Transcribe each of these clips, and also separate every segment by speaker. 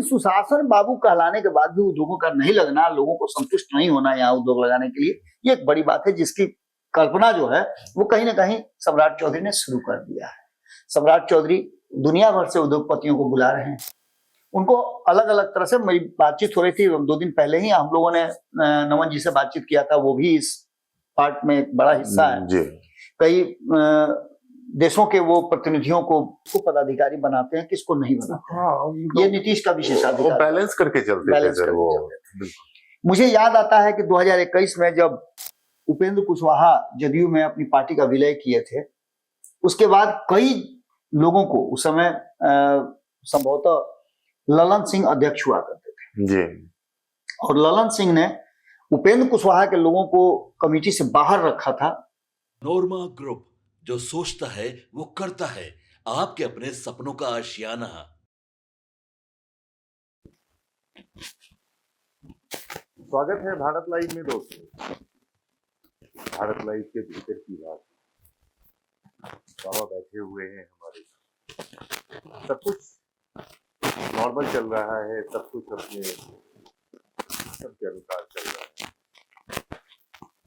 Speaker 1: सुशासन बाबू कहलाने के बाद भी उद्योगों का नहीं लगना, लोगों को संतुष्ट नहीं होना यहाँ उद्योग लगाने के लिए, ये एक बड़ी बात है जिसकी कल्पना जो है वो कहीं ना कहीं सम्राट चौधरी ने शुरू कर दिया है। सम्राट चौधरी दुनिया भर से उद्योगपतियों को बुला रहे हैं, उनको अलग अलग तरह से मेरी बातचीत हो रही थी 2 दिन पहले ही हम लोगों ने नमन जी से बातचीत किया था, वो भी इस पार्ट में एक बड़ा हिस्सा है। कई देशों के वो प्रतिनिधियों को पदाधिकारी बनाते हैं, किसको नहीं बनाते। हाँ, ये नीतीश का विशेषाधिकार,
Speaker 2: बैलेंस करके चलते थे सर वो।
Speaker 1: मुझे याद आता है कि 2021 में जब उपेंद्र कुशवाहा जदयू में अपनी पार्टी का विलय किए थे, उसके बाद कई लोगों को उस समय संभवतः ललन सिंह अध्यक्ष हुआ करते थे
Speaker 2: जी,
Speaker 1: और ललन सिंह ने उपेंद्र कुशवाहा के लोगों को कमेटी से बाहर रखा था।
Speaker 3: नोरमा ग्रुप, जो सोचता है वो करता है, आपके अपने सपनों का आशियाना।
Speaker 2: स्वागत है भारत लाइव में दोस्तों। भारत लाइव के भीतर की बात, बाबा बैठे हुए हैं हमारे, सब कुछ नॉर्मल चल रहा है, सब कुछ अपने सबके अनुसार चल रहा है।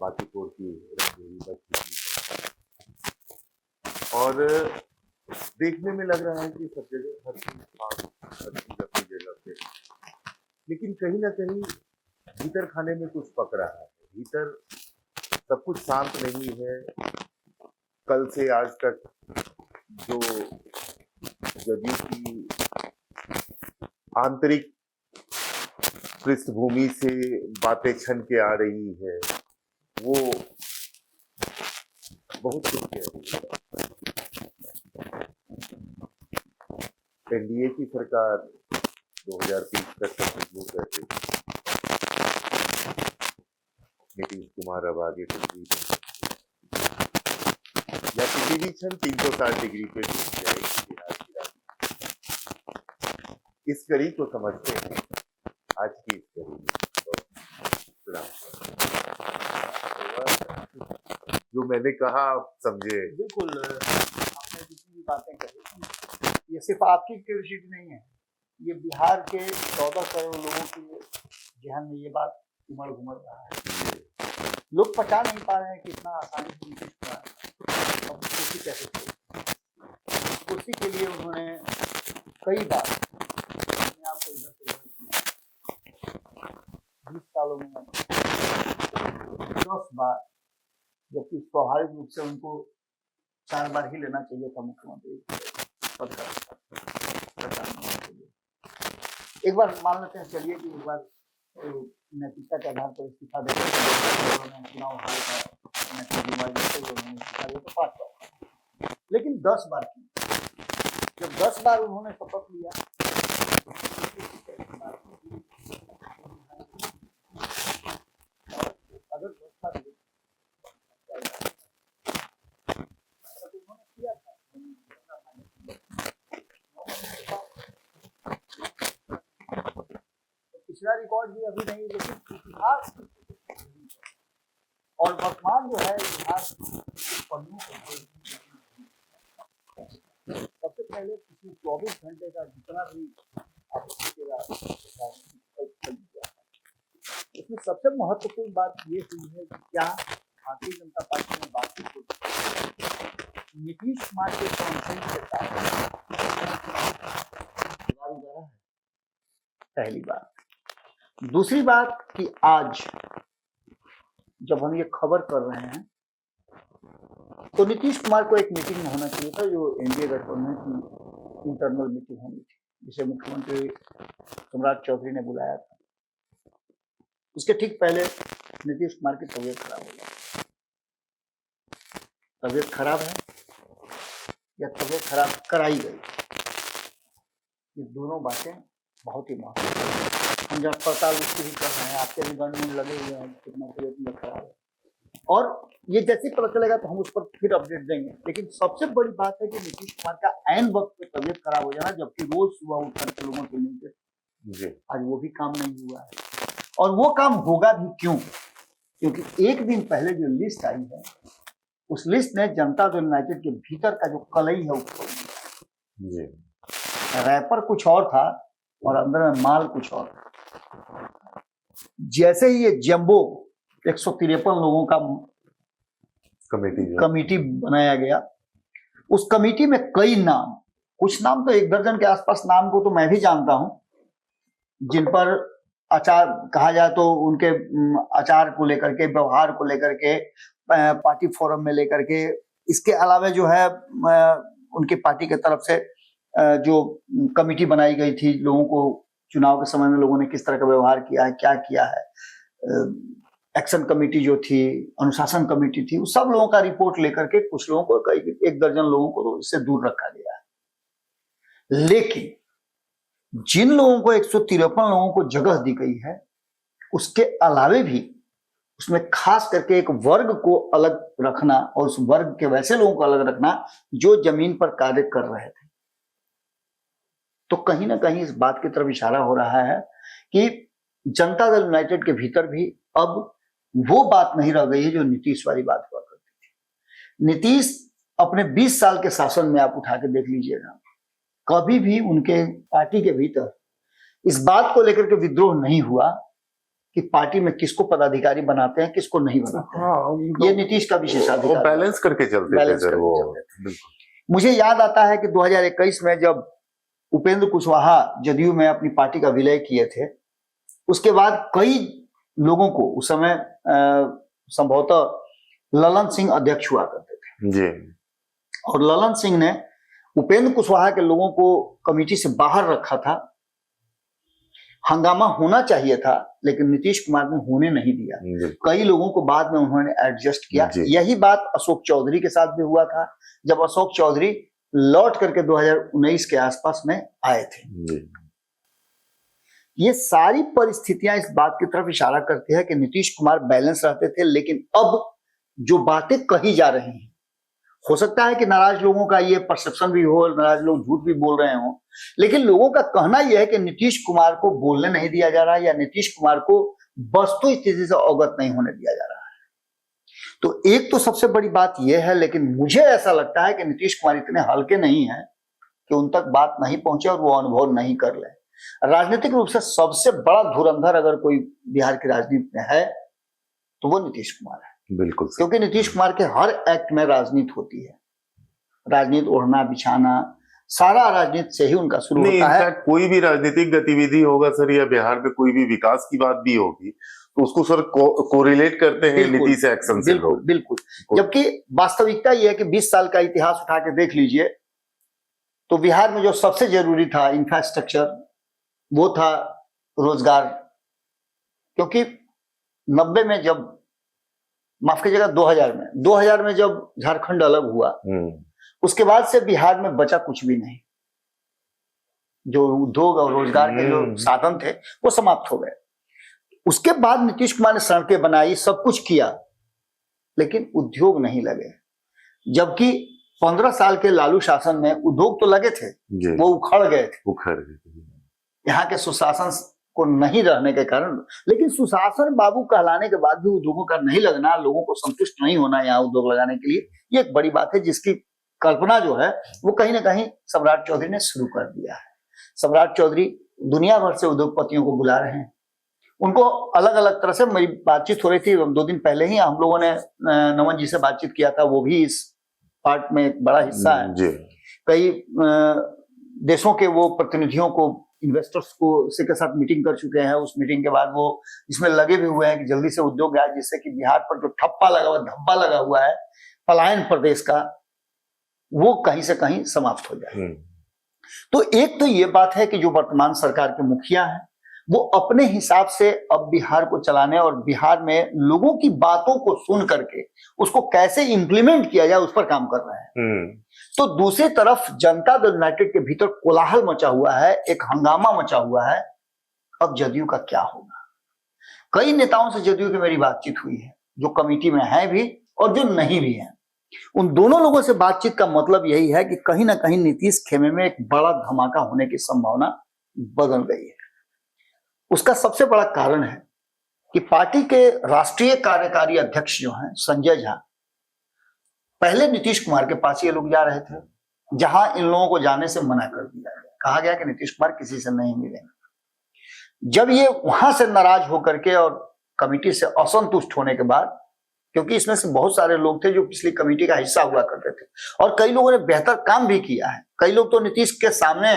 Speaker 2: बाकीपुर की रंगोली बच चुकी है और देखने में लग रहा है कि सब जगह हर चीज अपनी जगह पे, लेकिन कहीं ना कहीं भीतर खाने में कुछ पक रहा है। भीतर सब कुछ शांत नहीं है। कल से आज तक जो जदयू की आंतरिक पृष्ठभूमि से बातें छन के आ रही है, वो बहुत कुछ कह रही है। एनडीए की सरकार 2030 तक का मजबूत कर रही है। नीतीश कुमार अब आगे कुछ भी नहीं या किसी भी क्षण 360 डिग्री पे घूम जाएगी बिहार की राजनीति। इस कड़ी को समझते हैं आज की इस कड़ी में। जो मैंने कहा आप समझे।
Speaker 1: बिल्कुल, आपने जितनी भी बातें कही, ये सिर्फ आपकी क्यूरियोसिटी नहीं है, ये बिहार के 14 करोड़ लोगों के जहन में ये बात उमड़ घुमड़ रहा है। लोग पचा नहीं पा रहे हैं कि इतना आसानी से नीतीश कुमार अब कुर्सी कैसे छोड़ी। कुर्सी के लिए उन्होंने कई बार अपने आप को इधर से उधर किया। 20 सालों में 10 बार, जबकि स्वाभाविक रूप से उनको 4 बार ही लेना चाहिए था मुख्यमंत्री पद का। एक बार मान लेते हैं, चलिए कि एक बार नैतिकता के आधार पर इस्तीफा देते चुनाव हार का इस्तीफा दिया तो 5 बार, लेकिन 10 बार की। जब 10 बार उन्होंने शपथ लिया, अगर 10 बार किया था, पिछला रिकॉर्ड भी अभी नहीं, लेकिन इतिहास और वर्तमान जो है इतिहास पन्नों सबसे पहले पिछले 24 घंटे का जितना भी आप देखिएगा, इसमें सबसे महत्वपूर्ण बात ये हुई है कि क्या भारतीय जनता पार्टी ने बातचीत को नीतीश कुमार के काउंसिल के साथ है। पहली बात। दूसरी बात कि आज जब हम ये खबर कर रहे हैं तो नीतीश कुमार को एक मीटिंग में होना चाहिए था, जो एनडीए गठबंधन की इंटरनल मीटिंग होनी थी, जिसे मुख्यमंत्री सम्राट चौधरी ने बुलाया था। उसके ठीक पहले नीतीश कुमार की तबीयत खराब हो गई। तबीयत खराब है या तबीयत खराब कराई गई, ये दोनों बातें बहुत ही महत्वपूर्ण है। हम जब पड़ताल उसकी भी कर रहे हैं, आपके भी गणमान्य लगे हुए हैं कितना तबीयत खराब है, और ये जैसे पता चलेगा तो हम उस पर फिर अपडेट देंगे। लेकिन सबसे बड़ी बात है कि नीतीश कुमार का ऐन वक्त पे तबीयत खराब हो जाना, जबकि रोज सुबह उठ करके लोगों से मिलते, आज वो भी काम नहीं हुआ है। और वो काम होगा भी क्यों? क्योंकि एक दिन पहले जो लिस्ट आई है, उस लिस्ट ने जनता दल यूनाइटेड के भीतर का जो कलई है वो, रैपर कुछ और था, और अंदर में माल कुछ और। जैसे ही ये जंबो 153 लोगों का कमेटी बनाया गया, उस कमेटी में कई नाम, कुछ नाम तो 1 दर्जन के आसपास नाम को तो मैं भी जानता हूं, जिन पर आचार कहा जाए तो उनके आचार को लेकर के, व्यवहार को लेकर के, पार्टी फोरम में लेकर के, इसके अलावा जो है उनकी पार्टी की तरफ से जो कमेटी बनाई गई थी, लोगों को चुनाव के समय में लोगों ने किस तरह का व्यवहार किया है, क्या किया है, एक्शन कमेटी जो थी, अनुशासन कमेटी थी, उस सब लोगों का रिपोर्ट लेकर के कुछ लोगों को, 1 दर्जन लोगों को तो इससे दूर रखा गया है। लेकिन जिन लोगों को 153 लोगों को जगह दी गई है, उसके अलावे भी उसमें खास करके एक वर्ग को अलग रखना, और उस वर्ग के वैसे लोगों को अलग रखना जो जमीन पर कार्य कर रहे थे। तो कहीं ना कहीं इस बात की तरफ इशारा हो रहा है कि जनता दल यूनाइटेड के भीतर भी अब वो बात नहीं रह गई है जो नीतीश वाली बात हुआ करती थी। नीतीश अपने 20 साल के शासन में आप उठा के देख लीजिएगा, कभी भी उनके पार्टी के भीतर इस बात को लेकर के विद्रोह नहीं हुआ कि पार्टी में किसको पदाधिकारी बनाते हैं, किसको नहीं बनाते हैं। ये नीतीश का विशेषाधिकार,
Speaker 2: बैलेंस करके चलते थे सर वो।
Speaker 1: मुझे याद आता है कि 2021 में जब उपेंद्र कुशवाहा जदयू में अपनी पार्टी का विलय किए थे, उसके बाद कई लोगों को, उस समय संभवतः ललन सिंह अध्यक्ष हुआ करते थे
Speaker 2: जी,
Speaker 1: और ललन सिंह ने उपेंद्र कुशवाहा के लोगों को कमेटी से बाहर रखा था। हंगामा होना चाहिए था, लेकिन नीतीश कुमार ने होने नहीं दिया। कई लोगों को बाद में उन्होंने एडजस्ट किया। यही बात अशोक चौधरी के साथ भी हुआ था, जब अशोक चौधरी लौट करके 2019 के आसपास में आए थे। ये सारी परिस्थितियां इस बात की तरफ इशारा करती है कि नीतीश कुमार बैलेंस रहते थे, लेकिन अब जो बातें कही जा रही हैं, हो सकता है कि नाराज लोगों का ये परसेप्शन भी हो, नाराज लोग झूठ भी बोल रहे हो, लेकिन लोगों का कहना यह है कि नीतीश कुमार को बोलने नहीं दिया जा रहा है, या नीतीश कुमार को वस्तु स्थिति से अवगत नहीं होने दिया जा रहा है। तो एक तो सबसे बड़ी बात यह है, लेकिन मुझे ऐसा लगता है कि नीतीश कुमार इतने हल्के नहीं है कि उन तक बात नहीं पहुंचे और वो अनुभव नहीं कर ले। राजनीतिक रूप से सबसे बड़ा धुरंधर अगर कोई बिहार की राजनीति में है तो वो नीतीश कुमार है।
Speaker 2: बिल्कुल,
Speaker 1: क्योंकि नीतीश कुमार के हर एक्ट में राजनीति होती है। राजनीति ओढ़ना बिछाना सारा राजनीति से ही उनका शुरू होता है।
Speaker 2: कोई भी राजनीतिक गतिविधि होगा सर, या बिहार में कोई भी विकास की बात भी होगी, तो उसको सर कोरिलेट करते हैं नीतीश एक्शन से लोग।
Speaker 1: बिल्कुल, जबकि वास्तविकता यह है कि 20 साल का इतिहास उठा के देख लीजिए, तो बिहार में जो सबसे जरूरी था इंफ्रास्ट्रक्चर, वो था रोजगार। क्योंकि 90 में जब, माफ कीजिएगा 2000 में जब झारखंड अलग हुआ, उसके बाद से बिहार में बचा कुछ भी नहीं। जो उद्योग और रोजगार के जो साधन थे वो समाप्त हो गए। उसके बाद नीतीश कुमार ने सड़कें बनाई, सब कुछ किया, लेकिन उद्योग नहीं लगे। जबकि 15 साल के लालू शासन में उद्योग तो लगे थे, वो उखड़ गए थे। यहाँ के सुशासन को नहीं रहने के कारण। लेकिन सुशासन बाबू कहलाने के बाद भी उद्योगों का नहीं लगना, लोगों को संतुष्ट नहीं होना यहाँ उद्योग लगाने के लिए, ये एक बड़ी बात है, जिसकी कल्पना जो है वो कहीं ना कहीं सम्राट चौधरी ने शुरू कर दिया है। सम्राट चौधरी दुनिया भर से उद्योगपतियों को बुला रहे हैं, उनको अलग अलग तरह से। मेरी बातचीत हो रही थी 2 दिन पहले ही, हम लोगों ने नमन जी से बातचीत किया था, वो भी इस पार्ट में एक बड़ा हिस्सा है। कई देशों के वो प्रतिनिधियों को, इन्वेस्टर्स को से के साथ मीटिंग कर चुके हैं। उस मीटिंग के बाद वो इसमें लगे भी हुए हैं कि जल्दी से उद्योग आए, जिससे कि बिहार पर जो ठप्पा लगा हुआ, धब्बा लगा हुआ है पलायन प्रदेश का, वो कहीं से कहीं समाप्त हो जाए। तो एक तो ये बात है कि जो वर्तमान सरकार के मुखिया हैं, वो अपने हिसाब से अब बिहार को चलाने और बिहार में लोगों की बातों को सुन करके उसको कैसे इंप्लीमेंट किया जाए उस पर काम कर रहे हैं। तो दूसरी तरफ जनता दल यूनाइटेड के भीतर कोलाहल मचा हुआ है, एक हंगामा मचा हुआ है। अब जदयू का क्या होगा? कई नेताओं से जदयू की मेरी बातचीत हुई है, जो कमेटी में है भी और जो नहीं भी है। उन दोनों लोगों से बातचीत का मतलब यही है कि कहीं ना कहीं नीतीश खेमे में एक बड़ा धमाका होने की संभावना बदल गई है। उसका सबसे बड़ा कारण है कि पार्टी के राष्ट्रीय कार्यकारी अध्यक्ष जो हैं संजय झा, पहले नीतीश कुमार के पास ये लोग जा रहे थे, जहां इन लोगों को जाने से मना कर दिया गया। कहा गया कि नीतीश कुमार किसी से नहीं मिलेंगे। जब ये वहां से नाराज होकर के और कमेटी से असंतुष्ट होने के बाद, क्योंकि इसमें से बहुत सारे लोग थे जो पिछली कमेटी का हिस्सा हुआ करते थे और कई लोगों ने बेहतर काम भी किया है। कई लोग तो नीतीश के सामने,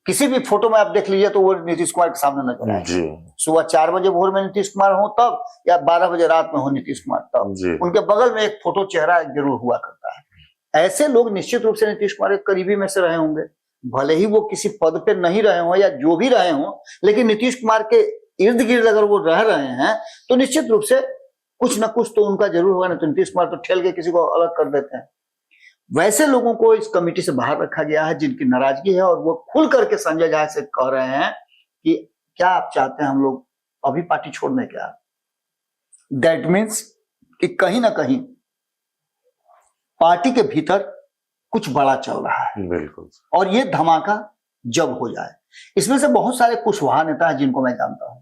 Speaker 1: किसी भी फोटो में आप देख लीजिए तो वो नीतीश कुमार के सामने नजर आए। सुबह 4 बजे भोर में नीतीश कुमार हो तब, या 12 बजे रात में हो नीतीश कुमार तब, उनके बगल में एक फोटो चेहरा जरूर हुआ करता है। ऐसे लोग निश्चित रूप से नीतीश कुमार के करीबी में से रहे होंगे, भले ही वो किसी पद पे नहीं रहे हो या जो भी रहे हो, लेकिन नीतीश कुमार के इर्द गिर्द अगर वो रह रहे हैं तो निश्चित रूप से कुछ ना कुछ तो उनका जरूर होगा। नहीं तो नीतीश कुमार तो ठेल के किसी को अलग कर देते हैं। वैसे लोगों को इस कमेटी से बाहर रखा गया है जिनकी नाराजगी है, और वो खुल करके संजय झा से कह रहे हैं कि क्या आप चाहते हैं हम लोग अभी पार्टी छोड़ने क्या? दैट मीन्स कि कहीं ना कहीं पार्टी के भीतर कुछ बड़ा चल रहा है।
Speaker 2: बिल्कुल। और
Speaker 1: ये धमाका जब हो जाए, इसमें से बहुत सारे कुशवाहा नेता हैं जिनको मैं जानता हूं,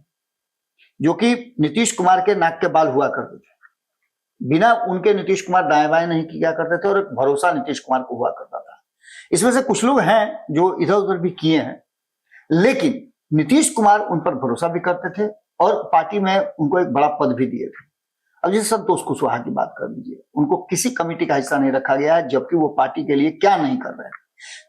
Speaker 1: जो कि नीतीश कुमार के नाक के बाल हुआ करते थे। बिना उनके नीतीश कुमार दाएं बाएं नहीं किया करते थे और एक भरोसा नीतीश कुमार को हुआ करता था। इसमें से कुछ लोग हैं जो इधर उधर भी किए हैं, लेकिन नीतीश कुमार उन पर भरोसा भी करते थे और पार्टी में उनको एक बड़ा पद भी दिए थे। अब जैसे संतोष कुशवाहा की बात कर लीजिए, उनको किसी कमेटी का हिस्सा नहीं रखा गया है, जबकि वो पार्टी के लिए क्या नहीं कर रहे हैं।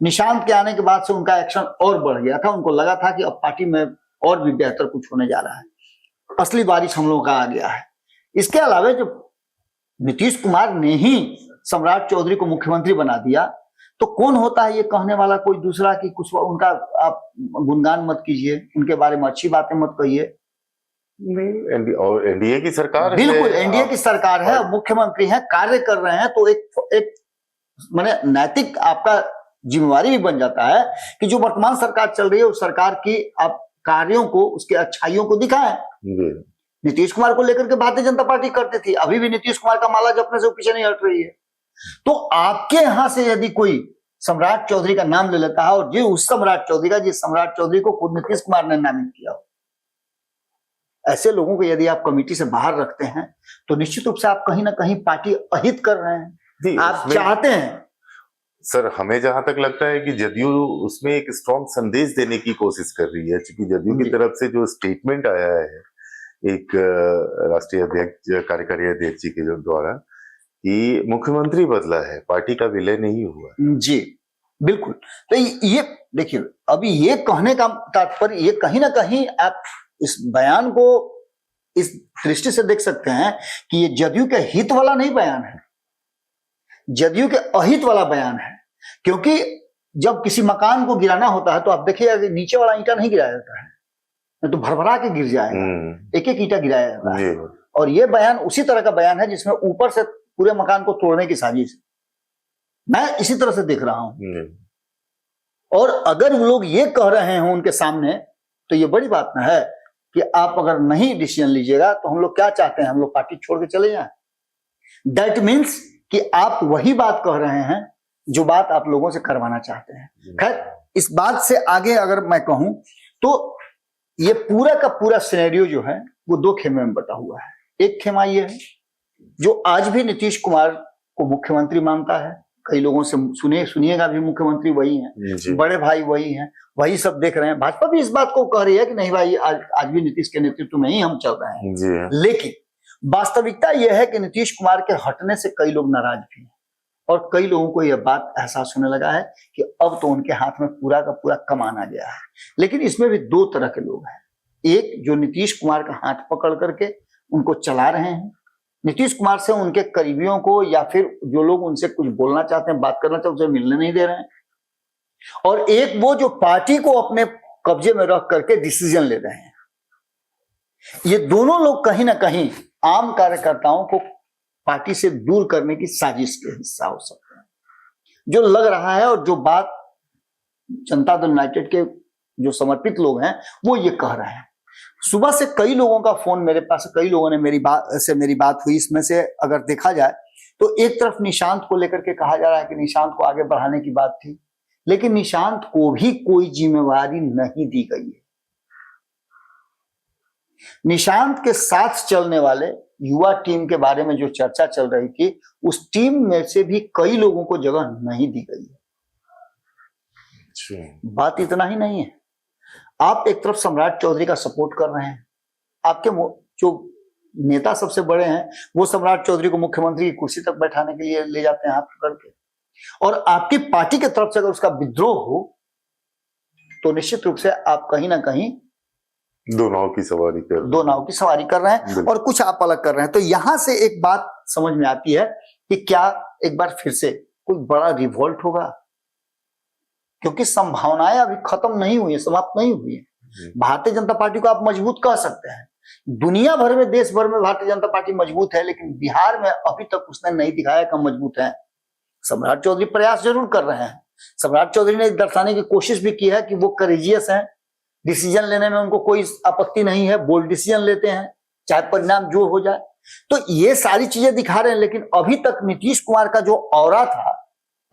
Speaker 1: निशांत के आने के बाद से उनका एक्शन और बढ़ गया था। उनको लगा था कि अब पार्टी में और भी बेहतर कुछ होने जा रहा है। असली बारिश हम लोगों का आ गया है। इसके अलावा जब नीतीश कुमार ने ही सम्राट चौधरी को मुख्यमंत्री बना दिया, तो कौन होता है ये कहने वाला कोई दूसरा कि कुछ उनका आप गुणगान मत कीजिए, उनके बारे में अच्छी बातें मत कहिए।
Speaker 2: नहीं, और एनडीए की सरकार है।
Speaker 1: बिल्कुल, एनडीए की सरकार है, मुख्यमंत्री है, कार्य कर रहे हैं, तो एक माने नैतिक आपका जिम्मेवारी भी बन जाता है कि जो वर्तमान सरकार चल रही है उस सरकार की आप कार्यों को, उसके अच्छाइयों को दिखाएं। नीतीश कुमार को लेकर के भारतीय जनता पार्टी करती थी, अभी भी नीतीश कुमार का माला जपने से पीछे नहीं हट रही है। तो आपके यहां से यदि कोई सम्राट चौधरी का नाम ले लेता है, और जी उस सम्राट चौधरी का, जिस सम्राट चौधरी को खुद नीतीश कुमार ने नामित किया हो, ऐसे लोगों को यदि आप कमेटी से बाहर रखते हैं तो निश्चित रूप से आप कहीं ना कहीं पार्टी अहित कर रहे हैं। आप चाहते हैं
Speaker 2: सर, हमें जहां तक लगता है कि जदयू उसमें एक स्ट्रॉन्ग संदेश देने की कोशिश कर रही है, क्योंकि जदयू की तरफ से जो स्टेटमेंट आया है एक राष्ट्रीय अध्यक्ष, कार्यकारी अध्यक्ष जी के द्वारा, कि मुख्यमंत्री बदला है, पार्टी का विलय नहीं हुआ।
Speaker 1: जी बिल्कुल। तो ये देखिए, अभी ये कहने का तात्पर्य, ये कहीं ना कहीं आप इस बयान को इस दृष्टि से देख सकते हैं कि ये जदयू के हित वाला नहीं बयान है, जदयू के अहित वाला बयान है। क्योंकि जब किसी मकान को गिराना होता है तो आप देखिएगा कि नीचे वाला ईंटा नहीं गिराया जाता है, तो भरभरा के गिर जाएगा, एक एक ईंटा गिराया जाता है। और ये बयान उसी तरह का बयान है जिसमें ऊपर से पूरे मकान को तोड़ने की साजिश, मैं इसी तरह से देख रहा हूं। और अगर वो लोग ये कह रहे हैं उनके सामने, तो ये बड़ी बात ना है कि आप अगर नहीं डिसीजन लीजिएगा तो हम लोग क्या चाहते हैं, हम लोग पार्टी छोड़ के चले जाएं। दैट मीन्स कि आप वही बात कह रहे हैं जो बात आप लोगों से करवाना चाहते हैं। खैर, इस बात से आगे अगर मैं कहूं तो ये पूरा का पूरा सिनेरियो जो है वो 2 खेमे में बटा हुआ है। एक खेमा ये है जो आज भी नीतीश कुमार को मुख्यमंत्री मानता है, कई लोगों से सुनिएगा भी मुख्यमंत्री वही हैं, बड़े भाई वही हैं, वही सब देख रहे हैं। भाजपा भी इस बात को कह रही है कि नहीं भाई, आज भी नीतीश के नेतृत्व में ही हम चल रहे हैं। लेकिन वास्तविकता यह है कि नीतीश कुमार के हटने से कई लोग नाराज भी हैं, और कई लोगों को यह बात एहसास होने लगा है कि अब तो उनके हाथ में पूरा का पूरा कमान आ गया है। लेकिन इसमें भी 2 तरह के लोग हैं, एक जो नीतीश कुमार का हाथ पकड़ करके उनको चला रहे हैं, नीतीश कुमार से उनके करीबियों को या फिर जो लोग उनसे कुछ बोलना चाहते हैं, बात करना चाहते हैं, उसे मिलने नहीं दे रहे हैं, और एक वो जो पार्टी को अपने कब्जे में रख करके डिसीजन ले रहे हैं। ये दोनों लोग कहीं ना कहीं आम कार्यकर्ताओं को पार्टी से दूर करने की साजिश के हिस्सा हो सकते हैं, जो लग रहा है। और जो बात जनता दल यूनाइटेड के जो समर्पित लोग हैं वो ये कह रहे हैं। सुबह से कई लोगों का फोन मेरे पास, कई लोगों ने मेरी बात हुई। इसमें से अगर देखा जाए तो एक तरफ निशांत को लेकर के कहा जा रहा है कि निशांत को आगे बढ़ाने की बात थी, लेकिन निशांत को भी कोई जिम्मेवारी नहीं दी गई है। निशांत के साथ चलने वाले युवा टीम के बारे में जो चर्चा चल रही थी, उस टीम में से भी कई लोगों को जगह नहीं दी गई है। बात इतना ही नहीं है, आप एक तरफ सम्राट चौधरी का सपोर्ट कर रहे हैं, आपके जो नेता सबसे बड़े हैं वो सम्राट चौधरी को मुख्यमंत्री की कुर्सी तक बैठाने के लिए ले जाते हैं हाथ पकड़ के, और आपकी पार्टी की तरफ से अगर उसका विद्रोह हो तो निश्चित रूप से आप कहीं ना कहीं
Speaker 2: दो नाव की सवारी कर
Speaker 1: रहे हैं और कुछ आप अलग कर रहे हैं। तो यहां से एक बात समझ में आती है कि क्या एक बार फिर से कोई बड़ा रिवोल्ट होगा, क्योंकि संभावनाएं अभी खत्म नहीं हुई है, समाप्त नहीं हुई है। भारतीय जनता पार्टी को आप मजबूत कह सकते हैं, दुनिया भर में देश भर में भारतीय जनता पार्टी मजबूत है, लेकिन बिहार में अभी तक उसने नहीं दिखाया कि हम मजबूत है। सम्राट चौधरी प्रयास जरूर कर रहे हैं, सम्राट चौधरी ने दर्शाने की कोशिश भी की है कि वो करेजियस हैं, डिसीजन लेने में उनको कोई आपत्ति नहीं है, बोल्ड डिसीजन लेते हैं चाहे परिणाम जो हो जाए। तो ये सारी चीजें दिखा रहे हैं, लेकिन अभी तक नीतीश कुमार का जो औरा था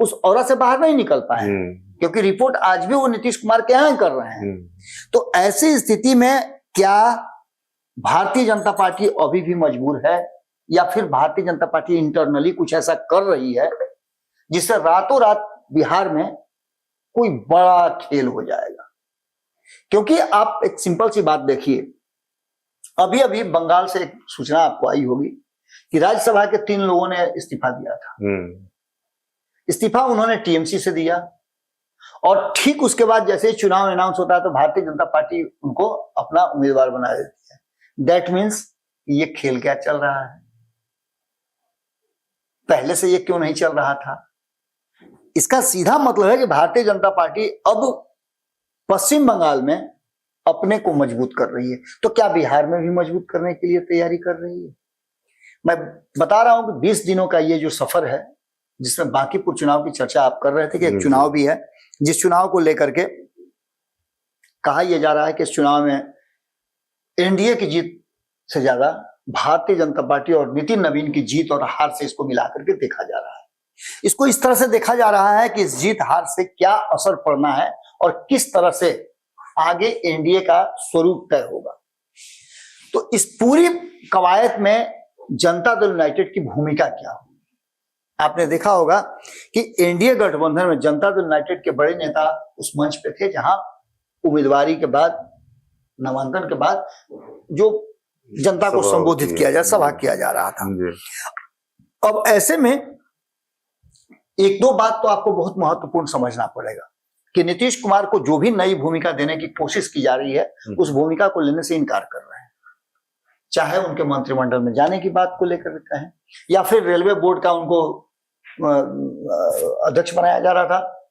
Speaker 1: उस औरा से बाहर नहीं निकल पाए, क्योंकि रिपोर्ट आज भी वो नीतीश कुमार के यहाँ कर रहे हैं। तो ऐसी स्थिति में क्या भारतीय जनता पार्टी अभी भी मजबूर है, या फिर भारतीय जनता पार्टी इंटरनली कुछ ऐसा कर रही है जिससे रातों रात बिहार में कोई बड़ा खेल हो जाएगा? क्योंकि आप एक सिंपल सी बात देखिए, अभी अभी बंगाल से एक सूचना आपको आई होगी कि राज्यसभा के 3 लोगों ने इस्तीफा दिया था। इस्तीफा उन्होंने टीएमसी से दिया, और ठीक उसके बाद जैसे ही चुनाव अनाउंस होता है तो भारतीय जनता पार्टी उनको अपना उम्मीदवार बना देती है। दैट मीन्स ये खेल क्या चल रहा है, पहले से ये क्यों नहीं चल रहा था? इसका सीधा मतलब है कि भारतीय जनता पार्टी अब पश्चिम बंगाल में अपने को मजबूत कर रही है, तो क्या बिहार में भी मजबूत करने के लिए तैयारी कर रही है? मैं बता रहा हूं कि 20 दिनों का ये जो सफर है, जिसमें बांकीपुर चुनाव की चर्चा आप कर रहे थे कि एक चुनाव भी है, जिस चुनाव को लेकर के कहा यह जा रहा है कि इस चुनाव में एनडीए की जीत से ज्यादा भारतीय जनता पार्टी और नितिन नवीन की जीत और हार से इसको मिलाकर के देखा जा रहा है। इसको इस तरह से देखा जा रहा है कि इस जीत हार से क्या असर पड़ना है और किस तरह से आगे एनडीए का स्वरूप तय होगा। तो इस पूरी कवायद में जनता दल यूनाइटेड की भूमिका क्या होगी? आपने देखा होगा कि एनडीए गठबंधन में जनता दल यूनाइटेड के बड़े नेता उस मंच पे थे जहां उम्मीदवारी के बाद, नामांकन के बाद जो जनता को संबोधित किया जा, सभा किया जा रहा था। अब ऐसे में एक दो बात तो आपको बहुत महत्वपूर्ण समझना पड़ेगा कि नीतीश कुमार को जो भी नई भूमिका देने की कोशिश की जा रही है उस भूमिका को लेने से इनकार कर रहे हैं, चाहे उनके मंत्रिमंडल में जाने की बात को लेकर कहें या फिर रेलवे बोर्ड का उनको अध्यक्ष बनाया जा रहा था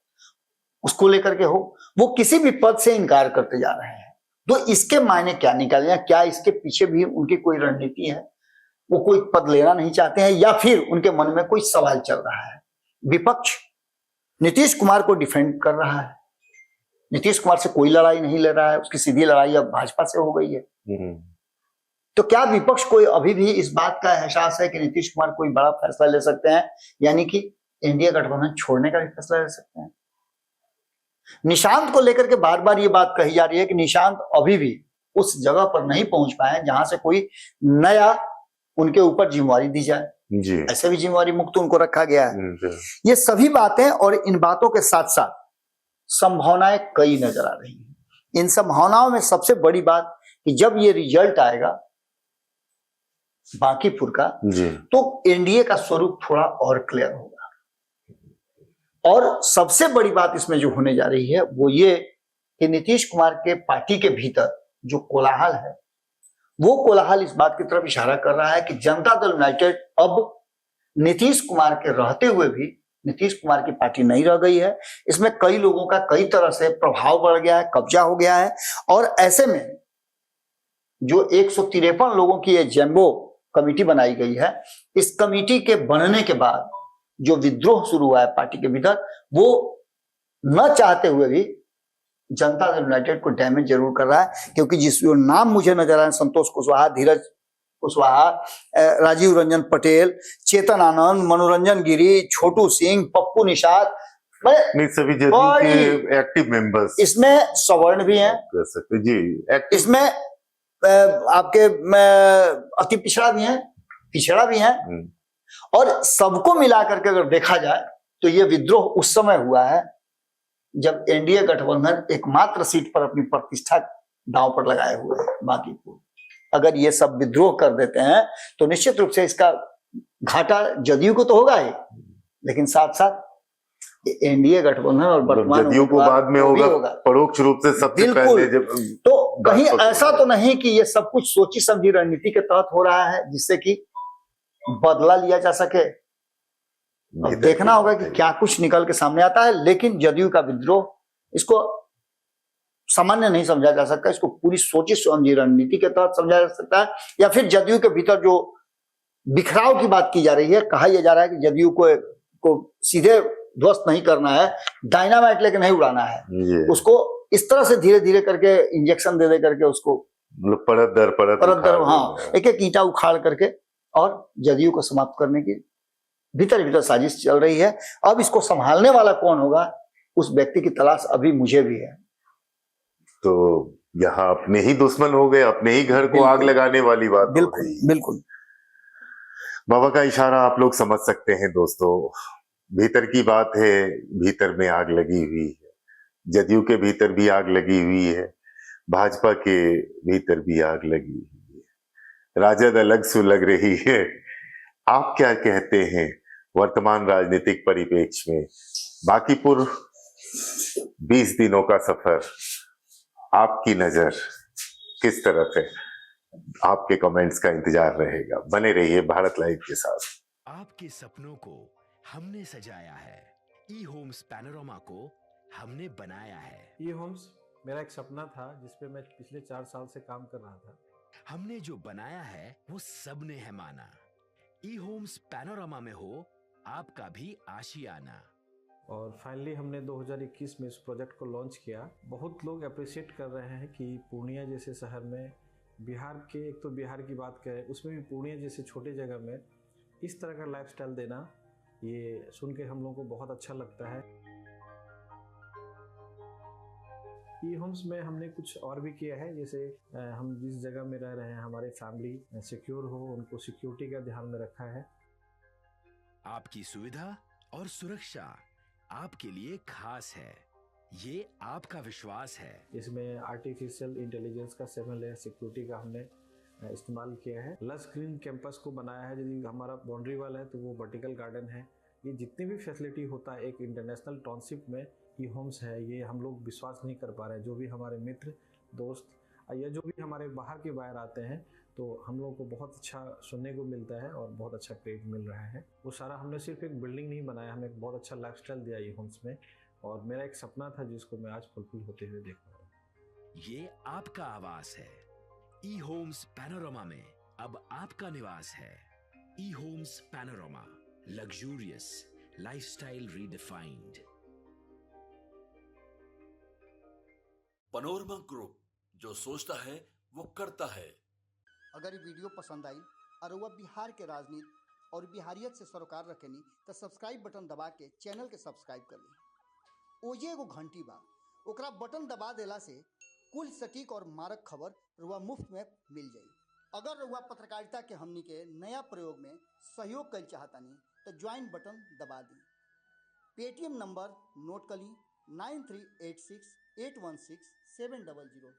Speaker 1: उसको लेकर के हो, वो किसी भी पद से इनकार करते जा रहे हैं। तो इसके मायने क्या निकाले, क्या इसके पीछे भी उनकी कोई रणनीति है, वो कोई पद लेना नहीं चाहते हैं, या फिर उनके मन में कोई सवाल चल रहा है? विपक्ष नीतीश कुमार को डिफेंड कर रहा है, नीतीश कुमार से कोई लड़ाई नहीं ले रहा है, उसकी सीधी लड़ाई अब भाजपा से हो गई है। तो क्या विपक्ष को अभी भी इस बात का एहसास है कि नीतीश कुमार कोई बड़ा फैसला ले सकते हैं, यानी कि एनडीए गठबंधन छोड़ने का भी फैसला ले सकते हैं? निशांत को लेकर के बार बार ये बात कही जा रही है कि निशांत अभी भी उस जगह पर नहीं पहुंच पाए जहां से कोई नया उनके ऊपर जिम्मेवारी दी जाए जी। ऐसे भी जिम्मेवारी मुक्त उनको रखा गया है। ये सभी बातें और इन बातों के साथ साथ संभावनाएं कई नजर आ रही हैं। इन संभावनाओं में सबसे बड़ी बात कि जब ये रिजल्ट आएगा बांकीपुर का तो एनडीए का स्वरूप थोड़ा और क्लियर होगा। और सबसे बड़ी बात इसमें जो होने जा रही है वो ये कि नीतीश कुमार के पार्टी के भीतर जो कोलाहल है वो कोलाहल इस बात की तरफ इशारा कर रहा है कि जनता दल यूनाइटेड अब नीतीश कुमार के रहते हुए भी नीतीश कुमार की पार्टी नहीं रह गई है। इसमें कई लोगों का कई तरह से प्रभाव बढ़ गया है, कब्जा हो गया है, और ऐसे में जो 153 लोगों की ये जैम्बो कमेटी बनाई गई है, इस कमेटी के बनने के बाद जो विद्रोह शुरू हुआ है पार्टी के भीतर, वो न चाहते हुए भी जनता दल यूनाइटेड को डैमेज जरूर कर रहा है। क्योंकि जिस जो नाम मुझे नजर आए, संतोष कुशवाहा, धीरज कुशवाहा, राजीव रंजन पटेल, चेतन आनंद, मनोरंजन गिरी, छोटू सिंह, पप्पू निषाद,
Speaker 2: सभी के एक्टिव मेंबर्स, इसमें
Speaker 1: सवर्ण भी हैं
Speaker 2: जी,
Speaker 1: इसमें आपके अति पिछड़ा भी हैं, और सबको मिलाकर के अगर देखा जाए तो ये विद्रोह उस समय हुआ है जब एनडीए गठबंधन एकमात्र सीट पर अपनी प्रतिष्ठा दांव पर लगाए हुए है बांकीपुर। अगर ये सब विद्रोह कर देते हैं तो निश्चित रूप से इसका घाटा जदयू को तो होगा ही, लेकिन साथ साथ एनडीए गठबंधन और वर्तमान
Speaker 2: जदयू को बाद में होगा परोक्ष रूप से सबसे पहले। जब
Speaker 1: तो कहीं ऐसा तो नहीं कि ये सब कुछ सोची समझी रणनीति के तहत हो रहा है जिससे कि बदला लिया जा सके। अब देखना होगा कि क्या कुछ निकल के सामने आता है, लेकिन जदयू का विद्रोह इसको सामान्य नहीं समझा जा सकता, इसको पूरी सोची समझी रणनीति के तहत समझा जा सकता है। या फिर जदयू के भीतर जो बिखराव की बात की जा रही है, कहा यह जा रहा है कि जदयू को सीधे ध्वस्त नहीं करना है, डायनामाइट लेके नहीं उड़ाना है, उसको इस तरह से धीरे धीरे करके इंजेक्शन दे करके उसको
Speaker 2: परत दर
Speaker 1: हाँ एक एक ईंटा उखाड़ करके और जदयू को समाप्त करने की भीतर साजिश चल रही है। अब इसको संभालने वाला कौन होगा, उस व्यक्ति की तलाश अभी मुझे भी है।
Speaker 2: तो यहाँ अपने ही दुश्मन हो गए, अपने ही घर को आग लगाने वाली बात हो रही।
Speaker 1: बिल्कुल
Speaker 2: बाबा का इशारा आप लोग समझ सकते हैं दोस्तों। भीतर की बात है, भीतर में आग लगी हुई है, जदयू के भीतर भी आग लगी हुई है, भाजपा के भीतर भी आग लगी हुई है, राजद अलग सुलग रही है। आप क्या कहते हैं वर्तमान राजनीतिक परिप्रेक्ष्य में? बांकीपुर 20 दिनों का सफर, आपकी नजर किस तरफ है? आपके कमेंट्स का इंतजार रहेगा। बने रहिए भारत लाइव के साथ।
Speaker 4: आपके सपनों को हमने सजाया है, ई होम्स पैनोरामा को हमने बनाया है।
Speaker 5: ई होम्स मेरा एक सपना था जिस पे मैं पिछले 4 साल से काम कर रहा था।
Speaker 4: हमने जो बनाया है वो सबने है माना। ई होम्स पैनोरामा में हो आपका भी आशियाना।
Speaker 5: और फाइनली हमने 2021 में इस प्रोजेक्ट को लॉन्च किया। बहुत लोग अप्रिशिएट कर रहे हैं कि पूर्णिया जैसे शहर में, बिहार के, एक तो बिहार की बात करें उसमें भी पूर्णिया जैसे छोटे जगह में इस तरह का लाइफस्टाइल देना, ये सुन के हम लोगों को बहुत अच्छा लगता है। ई होम्स में हमने कुछ और भी किया है, जैसे हम जिस जगह में रह रहे हैं हमारे फैमिली सिक्योर हो, उनको सिक्योरिटी का ध्यान में रखा है।
Speaker 4: आपकी सुविधा और सुरक्षा आपके लिए खास है, ये आपका विश्वास है।
Speaker 5: इसमें आर्टिफिशियल इंटेलिजेंस का 7 लेयर सिक्योरिटी का हमने इस्तेमाल किया है। लस ग्रीन कैंपस को बनाया है। यदि हमारा बाउंड्री वाल है तो वो वर्टिकल गार्डन है। ये जितनी भी फैसिलिटी होता है एक इंटरनेशनल टाउनशिप में ई होम्स है, ये हम लोग विश्वास नहीं कर पा रहे हैं। जो भी हमारे मित्र दोस्त या जो भी हमारे बाहर के बाहर आते हैं तो हम लोगों को बहुत अच्छा सुनने को मिलता है और बहुत अच्छा क्रेडिट मिल रहा है। वो सारा हमने सिर्फ एक बिल्डिंग नहीं बनाया, हमें एक बहुत अच्छा लाइफस्टाइल दिया ई होम्स में, और मेरा एक सपना था जिसको मैं आज फुलफिल होते हुए देख रहा हूँ।
Speaker 4: ये आपका आवास है। ई होम्स पैनोरामा में अब आपका निवास है। E homes panorama, luxurious lifestyle redefined.
Speaker 3: Panorama group, जो सोचता है वो करता है।
Speaker 1: अगर ये वीडियो पसंद आई और वह बिहार के राजनीति और बिहारियत से सरोकार रखेनी तो सब्सक्राइब बटन दबा के चैनल के सब्सक्राइब कर ली। ओजे एगो घंटी बा, ओकरा बटन दबा देला से कुल सटीक और मारक खबर रुआ मुफ्त में मिल जाई। अगर रुआ पत्रकारिता के हमनी के नया प्रयोग में सहयोग कर चाहतानी तो ज्वाइन बटन दबा दी। पेटीएम नंबर नोट कर ली 9386816700।